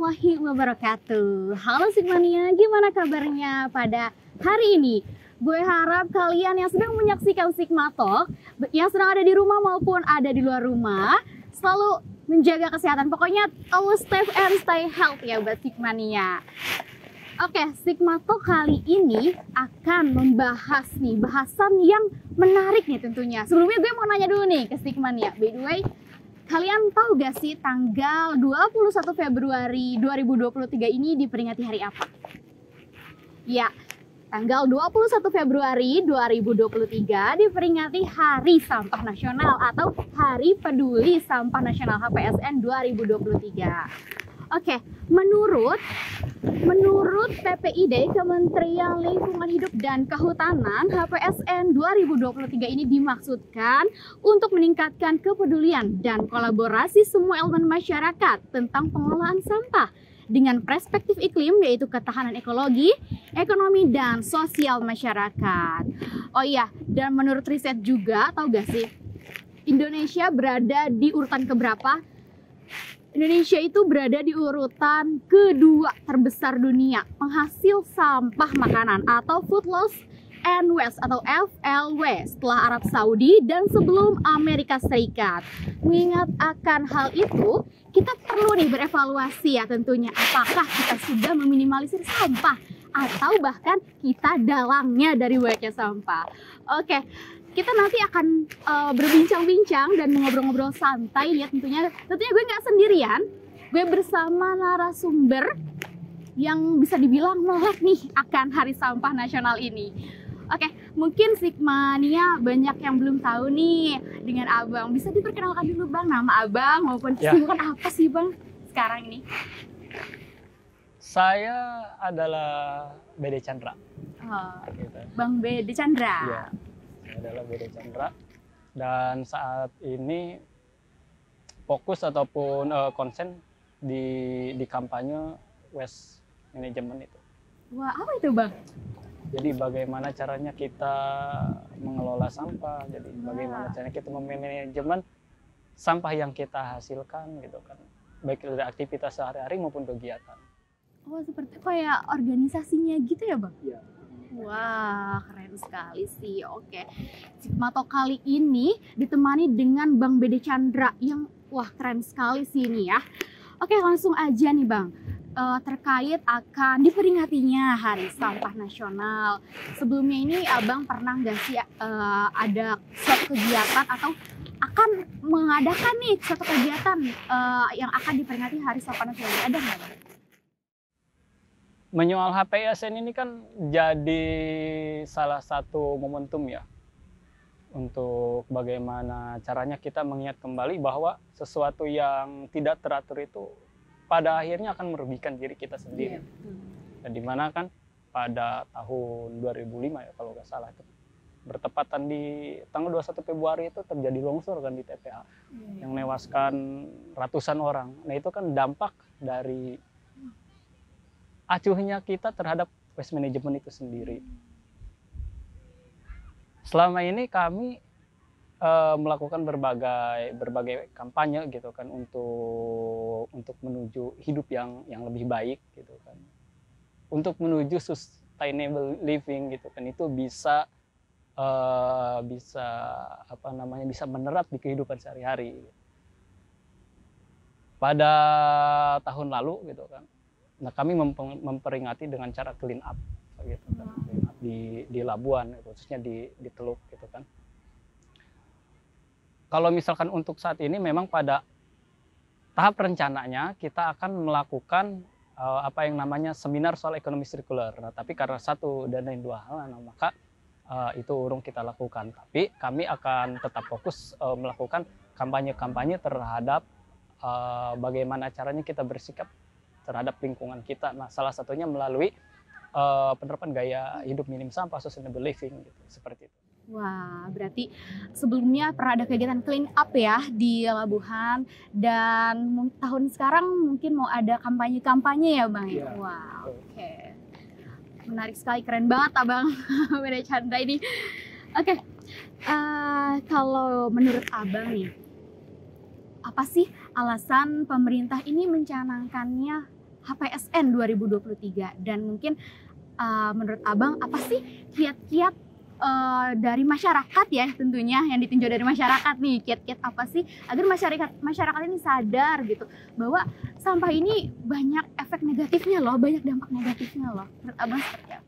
warahmatullahi wabarakatuh. Halo Sigmania, gimana kabarnya pada hari ini? Gue harap kalian yang sedang menyaksikan Sigma Talk, yang sedang ada di rumah maupun ada di luar rumah, selalu menjaga kesehatan. Pokoknya always stay and stay healthy ya buat Sigmania. Oke, Sigma Talk kali ini akan membahas nih bahasan yang menarik nih tentunya. Sebelumnya gue mau nanya dulu nih ke Sigmania. By the way, kalian tahu gak sih tanggal 21 Februari 2023 ini diperingati hari apa? Ya, tanggal 21 Februari 2023 diperingati Hari Sampah Nasional atau Hari Peduli Sampah Nasional HPSN 2023. Oke, menurut PPID Kementerian Lingkungan Hidup dan Kehutanan, HPSN 2023 ini dimaksudkan untuk meningkatkan kepedulian dan kolaborasi semua elemen masyarakat tentang pengelolaan sampah dengan perspektif iklim, yaitu ketahanan ekologi, ekonomi, dan sosial masyarakat. Oh iya, dan menurut riset juga, tahu gak sih, Indonesia berada di urutan keberapa? Indonesia itu berada di urutan kedua terbesar dunia penghasil sampah makanan atau food loss and waste atau FLW setelah Arab Saudi dan sebelum Amerika Serikat. Mengingat akan hal itu, kita perlu nih berevaluasi ya tentunya, apakah kita sudah meminimalisir sampah atau bahkan kita dalangnya dari banyaknya sampah. Oke, kita nanti akan berbincang-bincang dan ngobrol-ngobrol santai ya tentunya gue nggak sendirian, gue bersama narasumber yang bisa dibilang melek nih akan Hari Sampah Nasional ini. Oke, mungkin Sigmania banyak yang belum tahu nih dengan Abang. Bisa diperkenalkan dulu Bang, nama Abang maupun kesibukan apa sih Bang sekarang ini? Saya adalah BD Chandra. Oh, gitu. Bang BD Chandra. Iya, saya adalah BD Chandra. Dan saat ini fokus ataupun konsen di kampanye waste management itu. Wah, apa itu Bang? Jadi bagaimana caranya kita mengelola sampah, jadi bagaimana caranya kita memanajemen sampah yang kita hasilkan gitu kan, baik dari aktivitas sehari-hari maupun kegiatan. Oh, seperti kayak organisasinya gitu ya Bang? Iya. Wah, keren sekali sih. Oke, Sigma Talk kali ini ditemani dengan Bang BD Chandra yang wah keren sekali sih ini ya. Oke, langsung aja nih Bang. Terkait akan diperingatinya Hari Sampah Nasional. Sebelumnya ini Abang pernah nggak sih ada suatu kegiatan atau akan mengadakan nih suatu kegiatan yang akan diperingati Hari Sampah Nasional? Ada nggak Bang? Menyoal HPSN ini kan jadi salah satu momentum ya untuk bagaimana caranya kita mengingat kembali bahwa sesuatu yang tidak teratur itu pada akhirnya akan merugikan diri kita sendiri. Dan dimana kan pada tahun 2005 ya kalau nggak salah itu bertepatan di tanggal 21 Februari itu terjadi longsor kan di TPA yang menewaskan ratusan orang. Nah itu kan dampak dari acuhnya kita terhadap waste management itu sendiri. Selama ini kami melakukan berbagai kampanye gitu kan untuk menuju hidup yang lebih baik gitu kan, untuk menuju sustainable living gitu kan, itu bisa bisa menerap di kehidupan sehari-hari. Pada tahun lalu gitu kan, nah kami memperingati dengan cara clean up gitu kan, clean up di Labuan khususnya di Teluk gitu kan. Kalau misalkan untuk saat ini memang pada tahap rencananya kita akan melakukan apa yang namanya seminar soal ekonomi sirkular. Nah, tapi karena satu dan lain dua hal, nah, maka itu urung kita lakukan. Tapi kami akan tetap fokus melakukan kampanye-kampanye terhadap bagaimana caranya kita bersikap terhadap lingkungan kita. Nah, salah satunya melalui penerapan gaya hidup minim sampah, sustainable living gitu, seperti itu. Wah, berarti sebelumnya pernah ada kegiatan clean up ya di Labuhan, dan tahun sekarang mungkin mau ada kampanye-kampanye ya Bang ya? Wah, oke. Menarik sekali, keren banget Abang BD Chandra ini. Oke, kalau menurut Abang nih, apa sih alasan pemerintah ini mencanangkannya HPSN 2023 dan mungkin menurut Abang apa sih kiat-kiat dari masyarakat ya tentunya yang ditinjau dari masyarakat nih, kiat-kiat apa sih agar masyarakat ini sadar gitu bahwa sampah ini banyak efek negatifnya loh, banyak dampak negatifnya loh. Menurut Abang seperti apa?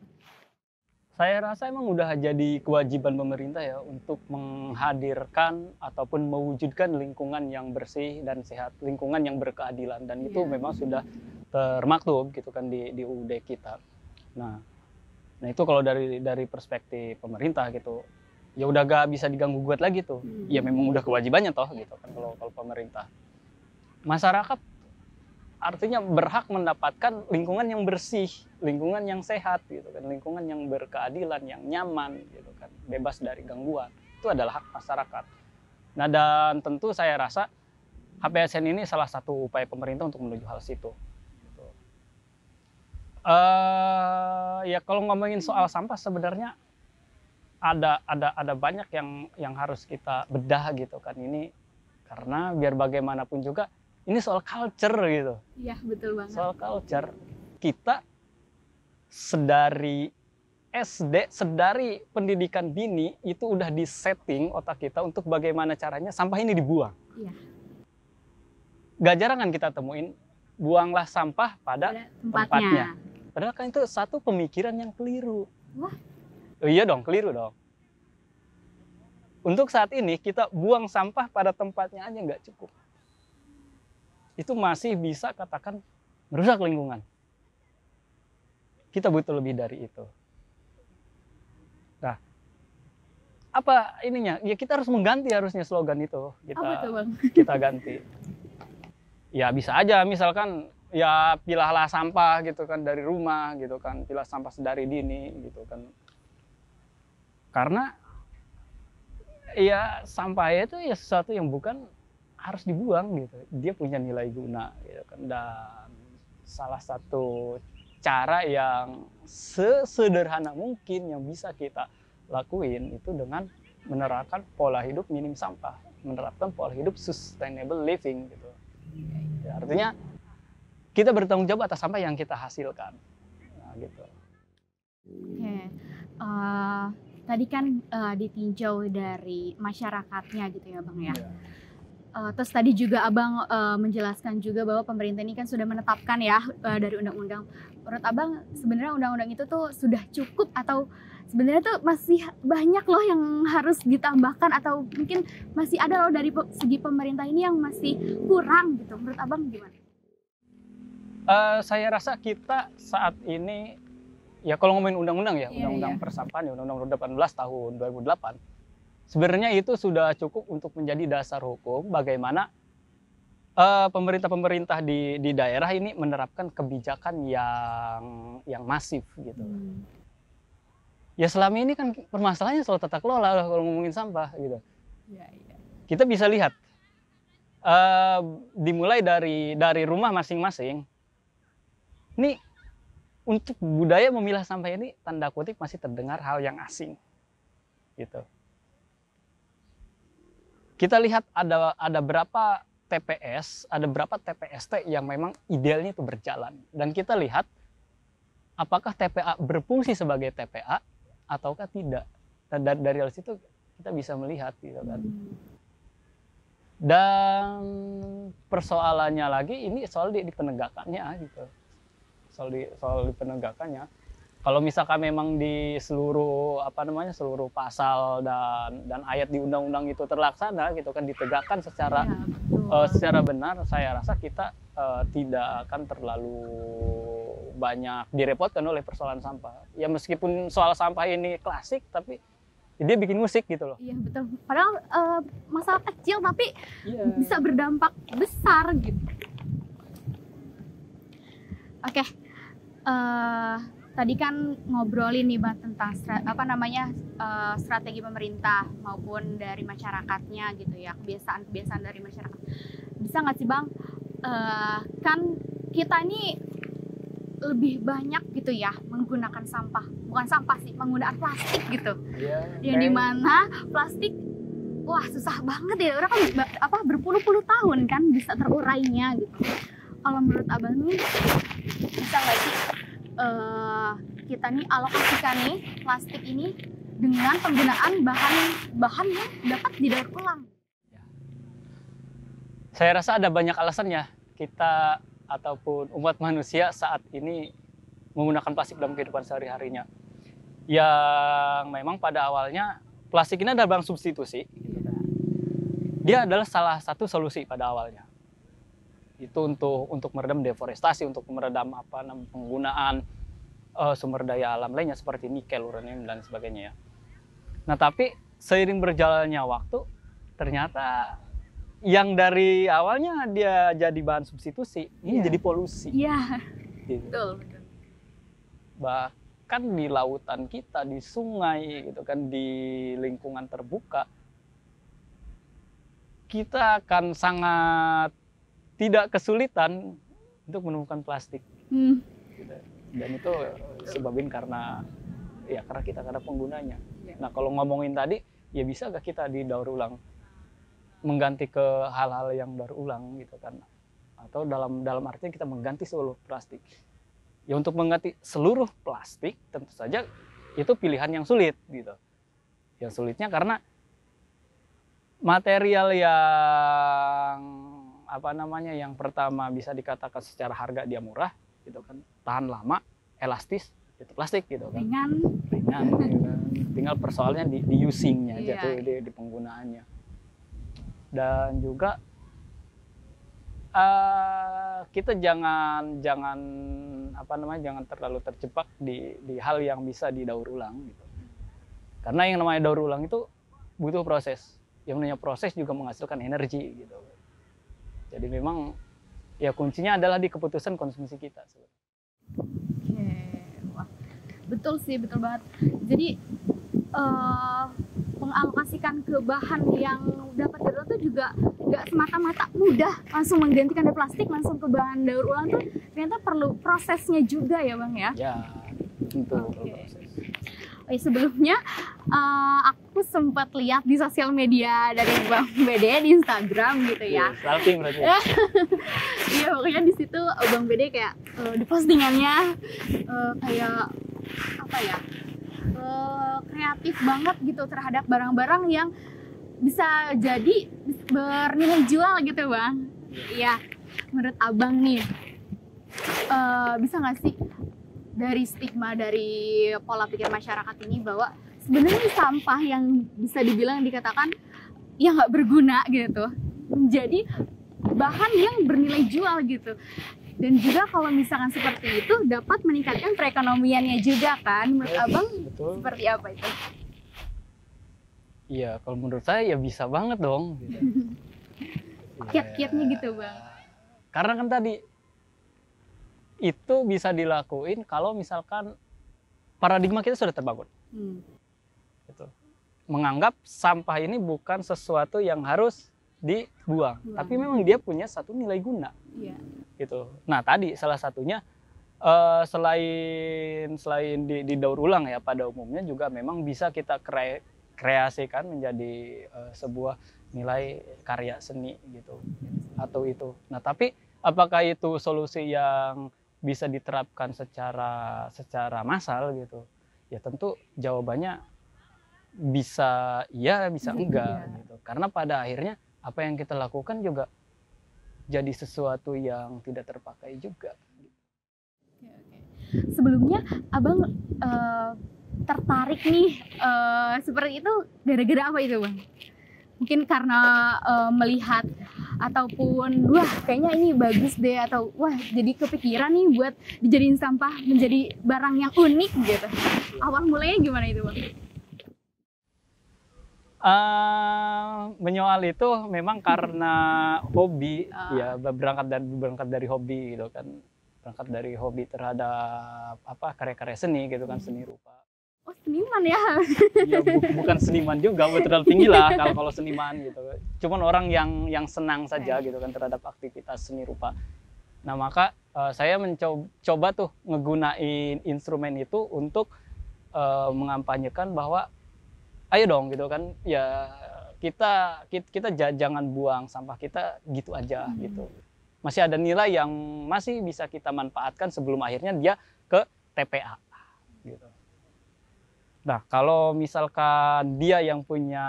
Saya rasa emang udah jadi kewajiban pemerintah ya untuk menghadirkan ataupun mewujudkan lingkungan yang bersih dan sehat, lingkungan yang berkeadilan, dan itu memang sudah termaktub gitu kan di UUD kita. Nah itu kalau dari perspektif pemerintah gitu, ya udah gak bisa diganggu gugat lagi tuh. Ya memang udah kewajibannya toh gitu kan kalau pemerintah. Masyarakat artinya berhak mendapatkan lingkungan yang bersih, lingkungan yang sehat gitu kan, lingkungan yang berkeadilan, yang nyaman gitu kan, bebas dari gangguan. Itu adalah hak masyarakat. Nah dan tentu saya rasa HPSN ini salah satu upaya pemerintah untuk menuju hal situ. Gitu. Ya kalau ngomongin soal sampah sebenarnya ada banyak yang harus kita bedah gitu kan ini, karena biar bagaimanapun juga ini soal culture gitu. Iya, betul banget. Soal culture. Kita sedari SD, sedari pendidikan dini itu udah disetting otak kita untuk bagaimana caranya sampah ini dibuang. Iya. Gak jarang kan kita temuin buanglah sampah pada tempatnya. Padahal kan itu satu pemikiran yang keliru. Wah. Oh, iya dong, keliru dong. Untuk saat ini kita buang sampah pada tempatnya aja nggak cukup. Itu masih bisa katakan merusak lingkungan. Kita butuh lebih dari itu. Nah, apa ininya? Ya kita harus mengganti harusnya slogan itu. Kita ganti. Ya bisa aja misalkan ya pilahlah sampah gitu kan dari rumah gitu kan, pilah sampah sedari dini gitu kan. Karena ya sampah itu ya sesuatu yang bukan harus dibuang gitu, dia punya nilai guna gitu kan. Dan salah satu cara yang sesederhana mungkin yang bisa kita lakuin itu dengan menerapkan pola hidup minim sampah, menerapkan pola hidup sustainable living gitu. Ya, artinya kita bertanggung jawab atas sampah yang kita hasilkan. Nah, gitu. Oke. Tadi kan ditinjau dari masyarakatnya gitu ya Bang ya. Terus tadi juga Abang menjelaskan juga bahwa pemerintah ini kan sudah menetapkan ya dari undang-undang. Menurut Abang sebenarnya undang-undang itu tuh sudah cukup atau sebenarnya tuh masih banyak loh yang harus ditambahkan atau mungkin masih ada loh dari segi pemerintah ini yang masih kurang gitu. Menurut Abang gimana? Saya rasa kita saat ini ya kalau ngomongin undang-undang ya, undang-undang persampahan ya, undang-undang 18 tahun 2008. Sebenarnya itu sudah cukup untuk menjadi dasar hukum bagaimana pemerintah-pemerintah di daerah ini menerapkan kebijakan yang masif gitu. Ya selama ini kan permasalahannya soal tata kelola kalau ngomongin sampah gitu. Kita bisa lihat dimulai dari rumah masing-masing. Ini untuk budaya memilah sampah ini tanda kutip masih terdengar hal yang asing gitu. Kita lihat ada berapa TPS, ada berapa TPST yang memang idealnya itu berjalan. Dan kita lihat apakah TPA berfungsi sebagai TPA ataukah tidak. Dan dari hal situ kita bisa melihat gitu kan. Dan persoalannya lagi ini soal di penegakannya gitu. Soal di penegakannya. Kalau misalkan memang di seluruh seluruh pasal dan ayat di undang-undang itu terlaksana gitu kan, ditegakkan secara benar, saya rasa kita tidak akan terlalu banyak direpotkan oleh persoalan sampah. Ya meskipun soal sampah ini klasik, tapi dia bikin musik gitu loh. Iya betul. Padahal masalah kecil tapi bisa berdampak besar gitu. Oke. Tadi kan ngobrolin nih Bang tentang strategi pemerintah maupun dari masyarakatnya gitu ya, kebiasaan dari masyarakat. Bisa nggak sih Bang, kan kita ini lebih banyak gitu ya menggunakan menggunakan plastik gitu. Yang dimana plastik susah banget ya, orang kan berpuluh-puluh tahun kan bisa terurainya gitu. Kalau menurut abang nih, bisa nggak sih kita nih alokasikan nih plastik ini dengan penggunaan bahan yang dapat didaur ulang? Saya rasa ada banyak alasannya kita ataupun umat manusia saat ini menggunakan plastik dalam kehidupan sehari-harinya. Yang memang pada awalnya plastik ini adalah barang substitusi. Dia adalah salah satu solusi pada awalnya. Itu untuk meredam deforestasi, untuk meredam penggunaan sumber daya alam lainnya seperti nikel, uranium dan sebagainya ya. Nah, tapi seiring berjalannya waktu ternyata yang dari awalnya dia jadi bahan substitusi, ini jadi polusi. Iya, Gitu. betul. Bahkan di lautan kita, di sungai gitu kan, di lingkungan terbuka, kita akan sangat tidak kesulitan untuk menemukan plastik. Gitu. Dan itu sebabin karena penggunanya. Nah, kalau ngomongin tadi, ya bisa gak kita didaur ulang? Mengganti ke hal-hal yang daur ulang gitu kan, atau dalam artinya kita mengganti seluruh plastik. Ya untuk mengganti seluruh plastik tentu saja itu pilihan yang sulit gitu. Yang sulitnya karena material yang pertama bisa dikatakan secara harga dia murah gitu kan, tahan lama, elastis, itu plastik gitu kan. Ringan gitu kan. Tinggal persoalannya di usingnya aja tuh, di penggunaannya. Dan juga kita jangan terlalu terjebak di hal yang bisa didaur ulang gitu. Karena yang namanya daur ulang itu butuh proses. Yang namanya proses juga menghasilkan energi gitu. Jadi memang ya kuncinya adalah di keputusan konsumsi kita. Oke, wah, betul sih, betul banget. Jadi mengalokasikan ke bahan yang dapat daur ulang itu juga nggak semata-mata mudah langsung menggantikan dari plastik langsung ke bahan daur ulang tuh ternyata perlu prosesnya juga ya bang ya. Ya, tentu. Okay. Sebelumnya aku sempat lihat di sosial media dari Bang Bede di Instagram gitu ya. Stalking berarti. Iya, pokoknya di situ Bang Bede kayak di postingannya kayak apa ya? Kreatif banget gitu terhadap barang-barang yang bisa jadi bernilai jual gitu bang. Iya, menurut abang nih bisa nggak sih dari stigma dari pola pikir masyarakat ini bahwa sebenarnya sampah yang bisa dibilang dikatakan ya nggak berguna gitu menjadi bahan yang bernilai jual gitu. Dan juga kalau misalkan seperti itu dapat meningkatkan perekonomiannya juga kan, menurut abang betul. Seperti apa itu? Iya, kalau menurut saya ya bisa banget dong. Gitu. Kiat-kiatnya gitu bang. Karena kan tadi itu bisa dilakuin kalau misalkan paradigma kita sudah terbangun. Gitu. Menganggap sampah ini bukan sesuatu yang harus dibuang, tapi memang dia punya satu nilai guna. Iya. Gitu. Nah tadi salah satunya selain didaur ulang ya pada umumnya juga memang bisa kita kreasikan menjadi sebuah nilai karya seni gitu atau itu. Nah tapi apakah itu solusi yang bisa diterapkan secara massal gitu? Ya tentu jawabannya bisa iya bisa enggak gitu. Karena pada akhirnya apa yang kita lakukan juga jadi sesuatu yang tidak terpakai juga. Sebelumnya abang tertarik nih seperti itu gara-gara apa itu bang? Mungkin karena melihat ataupun wah kayaknya ini bagus deh atau wah jadi kepikiran nih buat dijadiin sampah menjadi barang yang unik gitu. Awal mulanya gimana itu bang? Menyoal itu memang karena hobi ya berangkat dari hobi gitu kan, berangkat dari hobi terhadap karya-karya seni gitu kan, seni rupa. Oh seniman ya? Ya bukan seniman juga, terlalu tinggi lah kalau seniman gitu. Cuman orang yang senang saja gitu kan terhadap aktivitas seni rupa. Nah maka saya mencoba tuh ngegunain instrumen itu untuk mengampanyekan bahwa ayo dong gitu kan ya kita jangan buang sampah kita gitu aja gitu. masih ada nilai yang masih bisa kita manfaatkan sebelum akhirnya dia ke TPA gitu. Nah, kalau misalkan dia yang punya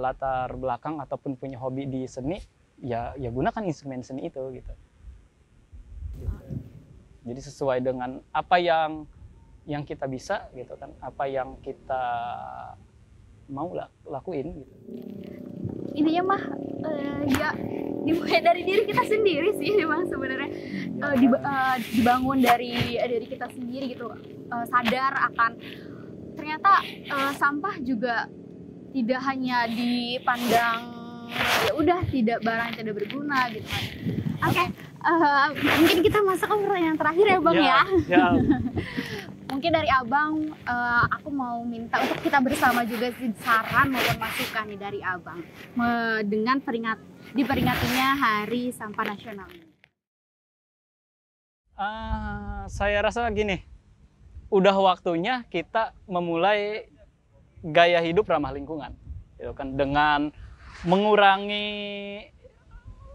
latar belakang ataupun punya hobi di seni, ya gunakan instrumen seni itu gitu. Jadi sesuai dengan apa yang kita bisa gitu kan, apa yang kita mau lakuin gitu. Intinya mah ya dimulai dari diri kita sendiri sih memang sebenarnya, dibangun dari kita sendiri gitu, sadar akan ternyata sampah juga tidak hanya dipandang ya udah tidak barang yang tidak berguna gitu kan. Oke, mungkin kita masuk ke pertanyaan terakhir ya Bang ya. Mungkin dari Abang, aku mau minta untuk kita bersama juga sih saran maupun masukan nih dari Abang dengan diperingatinya Hari Sampah Nasional. Saya rasa gini, udah waktunya kita memulai gaya hidup ramah lingkungan, gitu kan, dengan mengurangi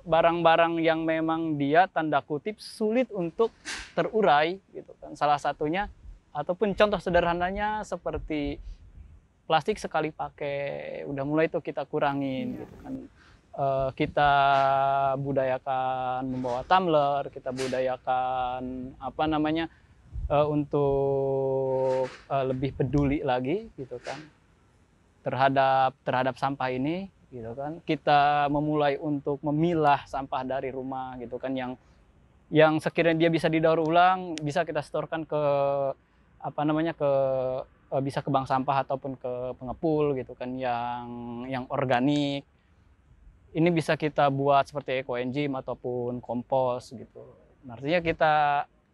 barang-barang yang memang dia tanda kutip sulit untuk terurai, gitu kan. Salah satunya ataupun contoh sederhananya seperti plastik sekali pakai, udah mulai tuh kita kurangin gitu kan. Kita budayakan membawa tumbler, kita budayakan untuk lebih peduli lagi gitu kan terhadap sampah ini gitu kan. Kita memulai untuk memilah sampah dari rumah gitu kan, yang sekiranya dia bisa didaur ulang, bisa kita setorkan ke bisa ke bank sampah ataupun ke pengepul gitu kan, yang organik. Ini bisa kita buat seperti ekoenzim ataupun kompos gitu. Artinya kita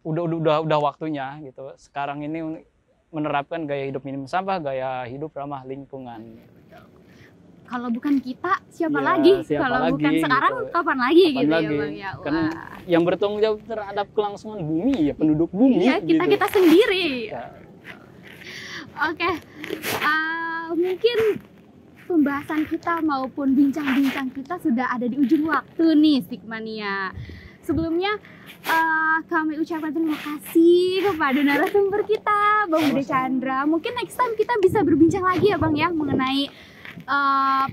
udah waktunya gitu. Sekarang ini menerapkan gaya hidup minim sampah, gaya hidup ramah lingkungan. Kalau bukan kita, siapa lagi? Kalau bukan sekarang, gitu. Kapan lagi gitu ya Bang ya? Kan yang bertanggung jawab terhadap kelangsungan bumi ya penduduk bumi. Iya, kita gitu. sendiri. Ya. Oke, mungkin pembahasan kita maupun bincang-bincang kita sudah ada di ujung waktu nih Sigmania. Sebelumnya kami ucapkan terima kasih kepada narasumber kita, Bang Budi Chandra. Mungkin next time kita bisa berbincang lagi ya Bang ya mengenai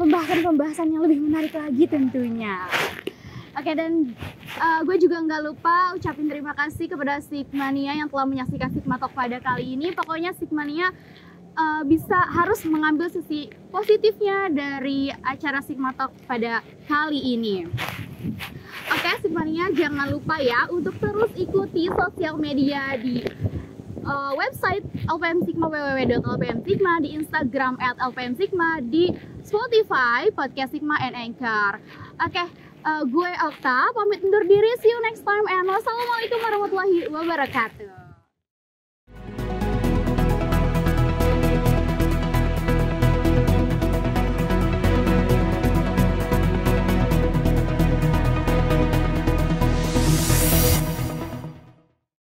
pembahasan yang lebih menarik lagi tentunya. Oke, dan gue juga nggak lupa ucapin terima kasih kepada Sigmania yang telah menyaksikan Sigma Talk pada kali ini. Pokoknya Sigmania harus mengambil sisi positifnya dari acara Sigma Talk pada kali ini. Oke, Sigmania jangan lupa ya untuk terus ikuti sosial media di website LPM Sigma www.lpm Sigma, di Instagram @lpm Sigma, di Spotify, Podcast Sigma, and Anchor. Oke, gue Okta pamit undur diri. See you next time and wassalamualaikum warahmatullahi wabarakatuh.